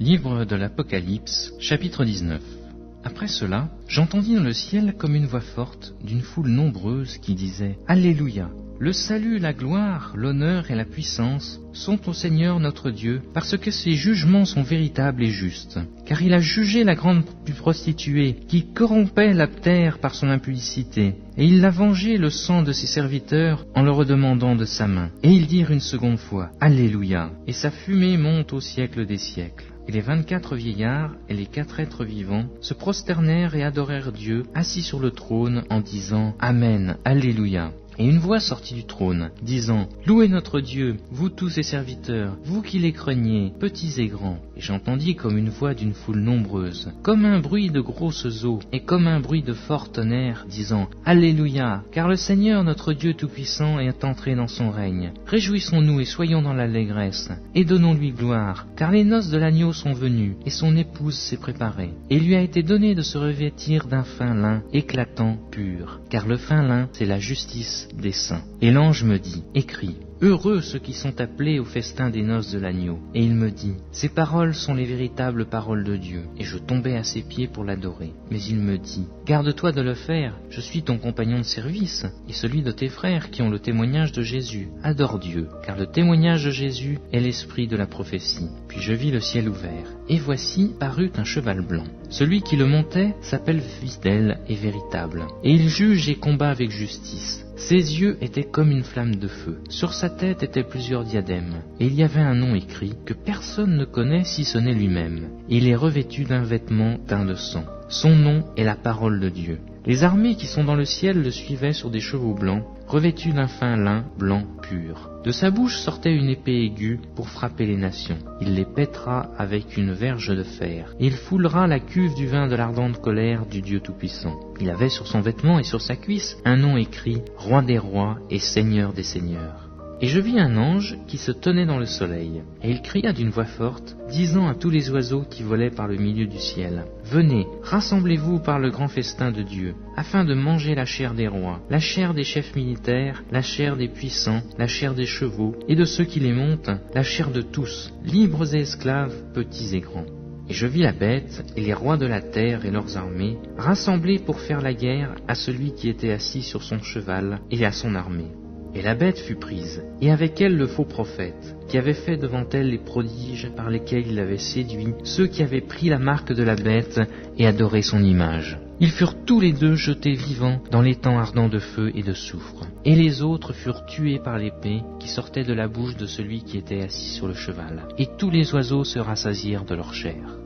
Livre de l'Apocalypse, chapitre 19. Après cela, j'entendis dans le ciel comme une voix forte d'une foule nombreuse qui disait « Alléluia ! Le salut, la gloire, l'honneur et la puissance sont au Seigneur notre Dieu, parce que ses jugements sont véritables et justes. Car il a jugé la grande prostituée qui corrompait la terre par son impudicité, et il a vengé le sang de ses serviteurs en le redemandant de sa main. Et ils dirent une seconde fois « Alléluia ! Et sa fumée monte au siècle des siècles. » Et les 24 vieillards et les 4 êtres vivants se prosternèrent et adorèrent Dieu, assis sur le trône, en disant « Amen, Alléluia !» Et une voix sortit du trône, disant « Louez notre Dieu, vous tous ses serviteurs, vous qui les craignez, petits et grands. » Et j'entendis comme une voix d'une foule nombreuse, comme un bruit de grosses eaux, et comme un bruit de fort tonnerre, disant « Alléluia, car le Seigneur notre Dieu Tout-Puissant est entré dans son règne. Réjouissons-nous et soyons dans l'allégresse, et donnons-lui gloire, car les noces de l'agneau sont venues, et son épouse s'est préparée. Et il lui a été donné de se revêtir d'un fin lin, éclatant, pur, car le fin lin, c'est la justice des saints. Et l'ange me dit, écris, heureux ceux qui sont appelés au festin des noces de l'agneau. Et il me dit, ces paroles sont les véritables paroles de Dieu. Et je tombai à ses pieds pour l'adorer. Mais il me dit, garde-toi de le faire, je suis ton compagnon de service, et celui de tes frères qui ont le témoignage de Jésus. Adore Dieu, car le témoignage de Jésus est l'esprit de la prophétie. Puis je vis le ciel ouvert, et voici parut un cheval blanc. Celui qui le montait s'appelle fidèle et véritable, et il juge et combat avec justice. Ses yeux étaient comme une flamme de feu. Sur sa tête étaient plusieurs diadèmes. Et il y avait un nom écrit que personne ne connaît si ce n'est lui-même. Il est revêtu d'un vêtement teint de sang. Son nom est la parole de Dieu. Les armées qui sont dans le ciel le suivaient sur des chevaux blancs, revêtus d'un fin lin blanc pur. De sa bouche sortait une épée aiguë pour frapper les nations. Il les pètera avec une verge de fer. Et il foulera la cuve du vin de l'ardente colère du Dieu Tout-Puissant. Il avait sur son vêtement et sur sa cuisse un nom écrit « Roi des rois et Seigneur des seigneurs ». Et je vis un ange qui se tenait dans le soleil, et il cria d'une voix forte, disant à tous les oiseaux qui volaient par le milieu du ciel, « Venez, rassemblez-vous par le grand festin de Dieu, afin de manger la chair des rois, la chair des chefs militaires, la chair des puissants, la chair des chevaux, et de ceux qui les montent, la chair de tous, libres et esclaves, petits et grands. » Et je vis la bête et les rois de la terre et leurs armées, rassemblés pour faire la guerre à celui qui était assis sur son cheval et à son armée. Et la bête fut prise, et avec elle le faux prophète, qui avait fait devant elle les prodiges par lesquels il avait séduit ceux qui avaient pris la marque de la bête et adoré son image. Ils furent tous les deux jetés vivants dans l'étang ardent de feu et de soufre. Et les autres furent tués par l'épée qui sortait de la bouche de celui qui était assis sur le cheval. Et tous les oiseaux se rassasièrent de leur chair.